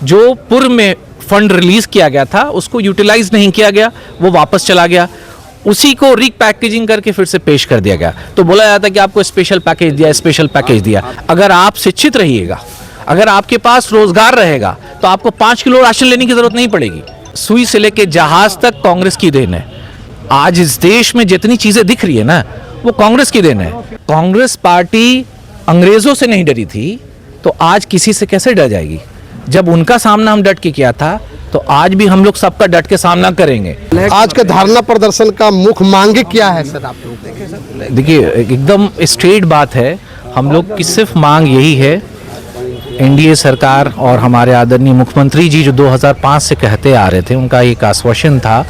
जो पूर्व में फंड रिलीज किया गया था उसको यूटिलाइज नहीं किया गया, वो वापस चला गया, उसी को रीपैकेजिंग करके फिर से पेश कर दिया गया। तो बोला जाता है कि आपको स्पेशल पैकेज दिया, स्पेशल पैकेज दिया। अगर आप शिक्षित रहिएगा, अगर आपके पास रोजगार रहेगा तो आपको 5 किलो राशन लेने की जरूरत नहीं पड़ेगी। सुई से लेके जहाज तक कांग्रेस की देन है। आज इस देश में जितनी चीजें दिख रही है ना, वो कांग्रेस की देन है। कांग्रेस पार्टी अंग्रेजों से नहीं डरी थी तो आज किसी से कैसे डर जाएगी? जब उनका सामना हम डट के किया था तो आज भी हम लोग सबका डट के सामना करेंगे। आज के धरना प्रदर्शन का मुख्य मांगे क्या है सर आप लोग? देखिए, एकदम स्ट्रेट बात है, हम लोग की सिर्फ मांग यही है, एनडीए सरकार और हमारे आदरणीय मुख्यमंत्री जी जो 2005 से कहते आ रहे थे, उनका एक आश्वासन था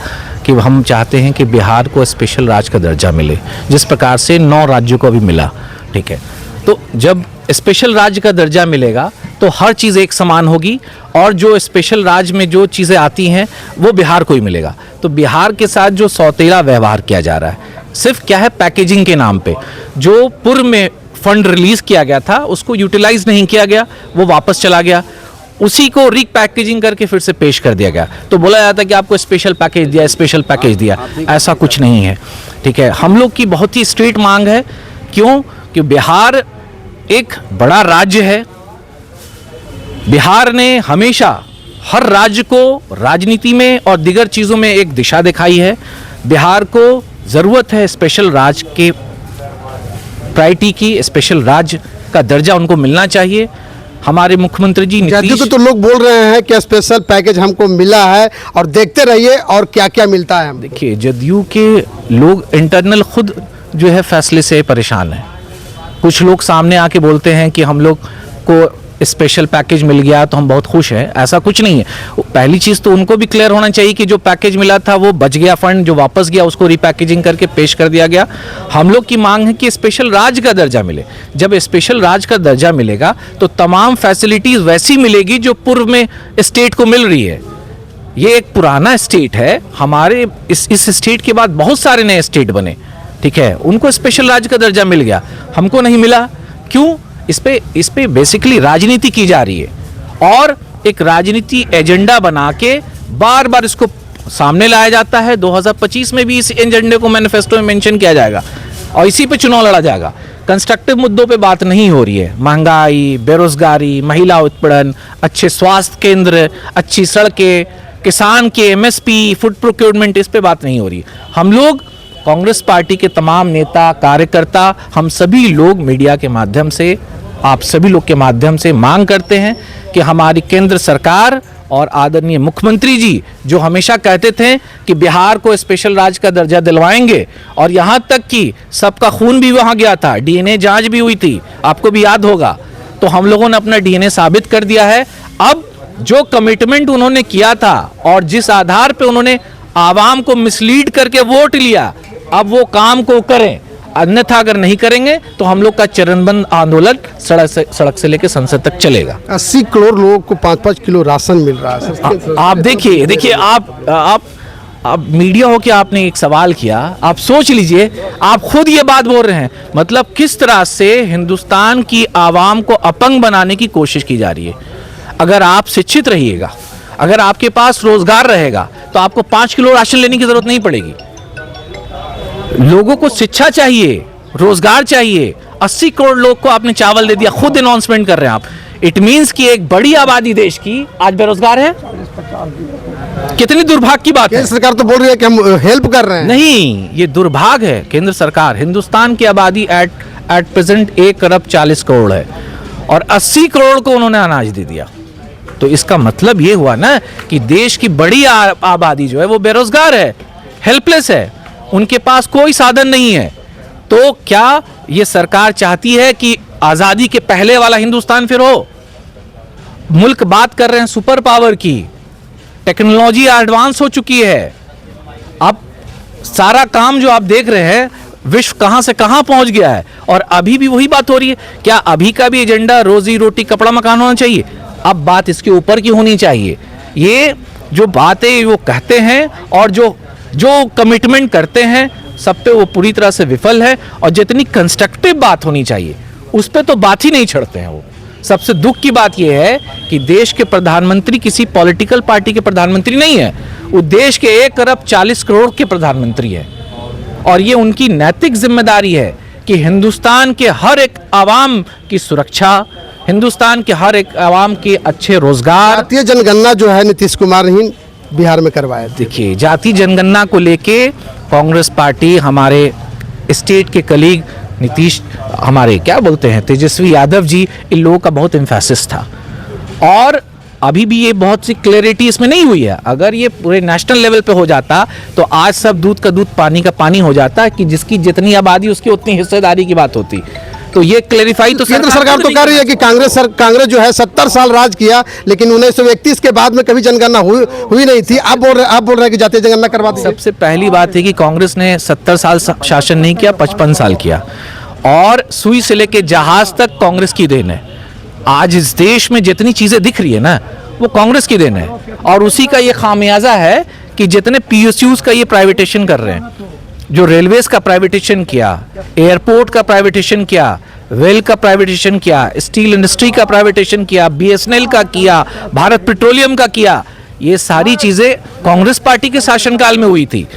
कि हम चाहते हैं कि बिहार को स्पेशल राज्य का दर्जा मिले, जिस प्रकार से 9 राज्यों को भी मिला। ठीक है, तो जब स्पेशल राज्य का दर्जा मिलेगा तो हर चीज़ एक समान होगी और जो स्पेशल राज्य में जो चीज़ें आती हैं वो बिहार को ही मिलेगा। तो बिहार के साथ जो सौतेला व्यवहार किया जा रहा है, सिर्फ क्या है, पैकेजिंग के नाम पे जो पूर्व में फंड रिलीज किया गया था उसको यूटिलाइज नहीं किया गया, वो वापस चला गया, उसी को रीपैकेजिंग करके फिर से पेश कर दिया गया। तो बोला जाता है कि आपको स्पेशल पैकेज दिया, स्पेशल पैकेज दिया। ऐसा कुछ नहीं है। ठीक है, हम लोग की बहुत ही स्ट्रेट मांग है। क्यों? कि बिहार एक बड़ा राज्य है। बिहार ने हमेशा हर राज्य को राजनीति में और दीगर चीज़ों में एक दिशा दिखाई है। बिहार को ज़रूरत है स्पेशल राज्य के प्रायोरिटी की, स्पेशल राज्य का दर्जा उनको मिलना चाहिए। हमारे मुख्यमंत्री जी जदयू के तो लोग बोल रहे हैं कि स्पेशल पैकेज हमको मिला है और देखते रहिए और क्या क्या मिलता है। देखिए, जदयू के लोग इंटरनल खुद जो है फैसले से परेशान हैं। कुछ लोग सामने आके बोलते हैं कि हम लोग को स्पेशल पैकेज मिल गया तो हम बहुत खुश हैं। ऐसा कुछ नहीं है। पहली चीज़ तो उनको भी क्लियर होना चाहिए कि जो पैकेज मिला था वो बच गया, फंड जो वापस गया उसको रिपैकेजिंग करके पेश कर दिया गया। हम लोग की मांग है कि स्पेशल राज्य का दर्जा मिले। जब स्पेशल राज्य का दर्जा मिलेगा तो तमाम फैसिलिटीज़ वैसी मिलेगी जो पूर्व में स्टेट को मिल रही है। ये एक पुराना स्टेट है, हमारे इस स्टेट के बाद बहुत सारे नए स्टेट बने। ठीक है, उनको स्पेशल राज्य का दर्जा मिल गया, हमको नहीं मिला। क्यों? इस पे बेसिकली राजनीति की जा रही है और एक राजनीति एजेंडा बना के बार बार इसको सामने लाया जाता है। 2025 में भी इस एजेंडे को मैनिफेस्टो में मेंशन किया जाएगा और इसी पे चुनाव लड़ा जाएगा। कंस्ट्रक्टिव मुद्दों पे बात नहीं हो रही है। महंगाई, बेरोजगारी, महिला उत्पीड़न, अच्छे स्वास्थ्य केंद्र, अच्छी सड़कें, किसान के एमएसपी, फूड प्रोक्योरमेंट, इस पे बात नहीं हो रही। हम लोग कांग्रेस पार्टी के तमाम नेता, कार्यकर्ता, हम सभी लोग मीडिया के माध्यम से, आप सभी लोग के माध्यम से मांग करते हैं कि हमारी केंद्र सरकार और आदरणीय मुख्यमंत्री जी जो हमेशा कहते थे कि बिहार को स्पेशल राज्य का दर्जा दिलवाएंगे, और यहाँ तक कि सबका खून भी वहाँ गया था, डीएनए जांच भी हुई थी, आपको भी याद होगा। तो हम लोगों ने अपना डीएनए साबित कर दिया है। अब जो कमिटमेंट उन्होंने किया था और जिस आधार पर उन्होंने आवाम को मिसलीड करके वोट लिया, अब वो काम को करें, अन्यथा अगर नहीं करेंगे तो हम लोग का चरणबंद आंदोलन सड़क से लेकर संसद तक चलेगा। 80 करोड़ लोगों को 5-5 किलो राशन मिल रहा है। आप देखिए, आप मीडिया हो के आपने एक सवाल किया, आप सोच लीजिए, आप खुद ये बात बोल रहे हैं, मतलब किस तरह से हिंदुस्तान की आवाम को अपंग बनाने की कोशिश की जा रही है। अगर आप शिक्षित रहिएगा, अगर आपके पास रोजगार रहेगा तो आपको 5 किलो राशन लेने की जरूरत नहीं पड़ेगी। लोगों को शिक्षा चाहिए, रोजगार चाहिए। 80 करोड़ लोग को आपने चावल दे दिया, खुद अनाउंसमेंट कर रहे हैं आप। इट मींस कि एक बड़ी आबादी देश की आज बेरोजगार है। कितनी दुर्भाग्य की बात है। केंद्र सरकार तो बोल रही है कि हम हेल्प कर रहे हैं। नहीं, ये दुर्भाग्य है। केंद्र सरकार, हिंदुस्तान की आबादी एट प्रेजेंट 1 अरब 40 करोड़ है और 80 करोड़ को उन्होंने अनाज दे दिया। तो इसका मतलब ये हुआ ना कि देश की बड़ी आबादी जो है वो बेरोजगार है, हेल्पलेस है, उनके पास कोई साधन नहीं है। तो क्या ये सरकार चाहती है कि आजादी के पहले वाला हिंदुस्तान फिर हो? मुल्क बात कर रहे हैं सुपर पावर की, टेक्नोलॉजी एडवांस हो चुकी है। अब सारा काम जो आप देख रहे हैं, विश्व कहां से कहां पहुंच गया है और अभी भी वही बात हो रही है। क्या अभी का भी एजेंडा रोजी रोटी कपड़ा मकान होना चाहिए? अब बात इसके ऊपर की होनी चाहिए। ये जो बातें वो कहते हैं और जो कमिटमेंट करते हैं, सब पे वो पूरी तरह से विफल है। और जितनी कंस्ट्रक्टिव बात होनी चाहिए उस पे तो बात ही नहीं छड़ते हैं। वो सबसे दुख की बात यह है कि देश के प्रधानमंत्री किसी पॉलिटिकल पार्टी के प्रधानमंत्री नहीं है, वो देश के 1 अरब 40 करोड़ के प्रधानमंत्री है। और ये उनकी नैतिक जिम्मेदारी है कि हिंदुस्तान के हर एक आवाम की सुरक्षा, हिंदुस्तान के हर एक आवाम के अच्छे रोजगार। जातीय जनगणना जो है नीतीश कुमार ही बिहार में करवाया। देखिए, जाति जनगणना को लेके कांग्रेस पार्टी, हमारे स्टेट के कलीग नीतीश, हमारे क्या बोलते हैं तेजस्वी यादव जी, इन लोगों का बहुत एम्फेसिस था। और अभी भी ये बहुत सी क्लैरिटी इसमें नहीं हुई है। अगर ये पूरे नेशनल लेवल पे हो जाता तो आज सब दूध का दूध पानी का पानी हो जाता, कि जिसकी जितनी आबादी उसकी उतनी हिस्सेदारी की बात होती। तो ये क्लैरिफाई तो केंद्र सरकार तो कह रही है कि कांग्रेस जो है 70 साल राज किया, लेकिन 1931 के बाद में कभी जनगणना हुई नहीं थी। आप बोल रहे हैं कि जातीय जनगणना करवा दी। सबसे पहली बात है कि कांग्रेस ने 70 साल शासन नहीं किया, 55 साल किया। और सुई से लेके जहाज तक कांग्रेस की देन है। आज इस देश में जितनी चीजें दिख रही है ना, वो कांग्रेस की देन है। और उसी का ये खामियाजा है कि जितने पीएसयूज का ये प्राइवेटेशन कर रहे हैं, जो रेलवेज का प्राइवेटेशन किया, एयरपोर्ट का प्राइवेटेशन किया, रेल का प्राइवेटेशन किया, स्टील इंडस्ट्री का प्राइवेटेशन किया, बीएसएनएल का किया, भारत पेट्रोलियम का किया, ये सारी चीजें कांग्रेस पार्टी के शासनकाल में हुई थी।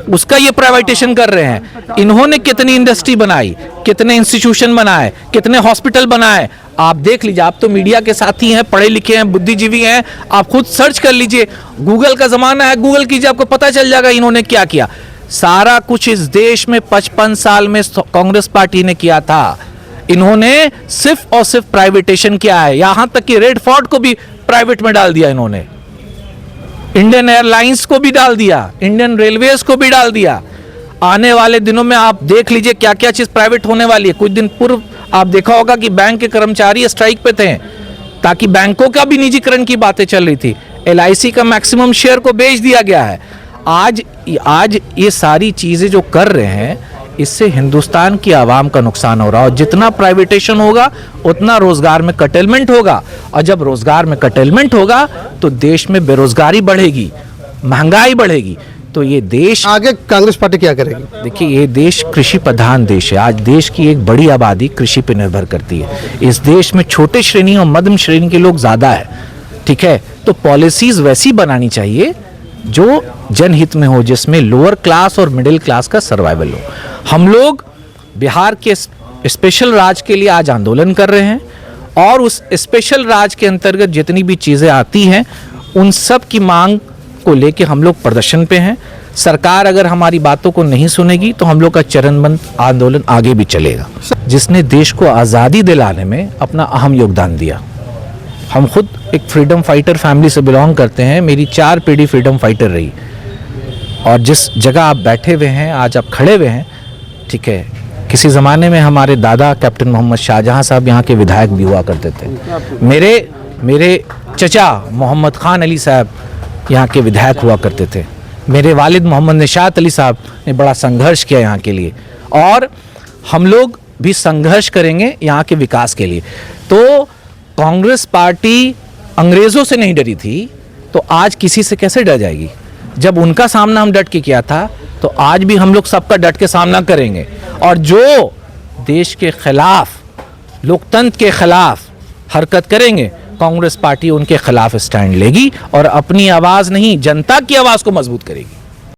उसका ये प्राइवेटेशन कर रहे हैं। इन्होंने कितनी इंडस्ट्री बनाई, कितने इंस्टीट्यूशन बनाए, कितने हॉस्पिटल बनाए, आप देख लीजिए। आप तो मीडिया के साथी हैं, पढ़े लिखे हैं, बुद्धिजीवी हैं, आप खुद सर्च कर लीजिए। गूगल का जमाना है, गूगल कीजिए, आपको पता चल जाएगा इन्होंने क्या किया। सारा कुछ इस देश में 55 साल में कांग्रेस पार्टी ने किया था। इन्होंने सिर्फ और सिर्फ प्राइवेटेशन किया है। यहां तक कि रेड फोर्ट को भी प्राइवेट में डाल दिया इन्होंने, इंडियन एयरलाइंस को भी डाल दिया, इंडियन रेलवेज को भी डाल दिया। आने वाले दिनों में आप देख लीजिए क्या क्या चीज प्राइवेट होने वाली है। कुछ दिन पूर्व आप देखा होगा कि बैंक के कर्मचारी स्ट्राइक पे थे, ताकि बैंकों का भी निजीकरण की बातें चल रही थी। LIC का मैक्सिमम शेयर को बेच दिया गया है। आज ये सारी चीजें जो कर रहे हैं, इससे हिंदुस्तान की आवाम का नुकसान हो रहा है। और जितना प्राइवेटेशन होगा उतना रोजगार में कटेलमेंट होगा, और जब रोजगार में कटेलमेंट होगा तो देश में बेरोजगारी बढ़ेगी, महंगाई बढ़ेगी। तो ये देश आगे कांग्रेस पार्टी क्या करेगी? देखिए, ये देश कृषि प्रधान देश है। आज देश की एक बड़ी आबादी कृषि पर निर्भर करती है। इस देश में छोटे श्रेणी और मध्यम श्रेणी के लोग ज्यादा है, ठीक है। तो पॉलिसीज वैसी बनानी चाहिए जो जनहित में हो, जिसमें लोअर क्लास और मिडिल क्लास का सर्वाइवल हो। हम लोग बिहार के स्पेशल राज के लिए आज आंदोलन कर रहे हैं, और उस स्पेशल राज के अंतर्गत जितनी भी चीजें आती हैं, उन सब की मांग को लेके हम लोग प्रदर्शन पे हैं। सरकार अगर हमारी बातों को नहीं सुनेगी तो हम लोग का चरणबद्ध आंदोलन आगे भी चलेगा। जिसने देश को आज़ादी दिलाने में अपना अहम योगदान दिया। हम खुद एक फ्रीडम फाइटर फैमिली से बिलोंग करते हैं। मेरी 4 पीढ़ी फ्रीडम फाइटर रही। और जिस जगह आप बैठे हुए हैं, आज आप खड़े हुए हैं, ठीक है, किसी ज़माने में हमारे दादा कैप्टन मोहम्मद शाहजहां साहब यहाँ के विधायक भी हुआ करते थे। मेरे चचा मोहम्मद खान अली साहब यहाँ के विधायक हुआ करते थे। मेरे वालिद मोहम्मद निशात अली साहब ने बड़ा संघर्ष किया यहाँ के लिए, और हम लोग भी संघर्ष करेंगे यहाँ के विकास के लिए। तो कांग्रेस पार्टी अंग्रेज़ों से नहीं डरी थी, तो आज किसी से कैसे डर जाएगी? जब उनका सामना हम डट के किया था, तो आज भी हम लोग सबका डट के सामना करेंगे। और जो देश के खिलाफ, लोकतंत्र के खिलाफ हरकत करेंगे, कांग्रेस पार्टी उनके खिलाफ स्टैंड लेगी और अपनी आवाज़ नहीं, जनता की आवाज़ को मजबूत करेगी।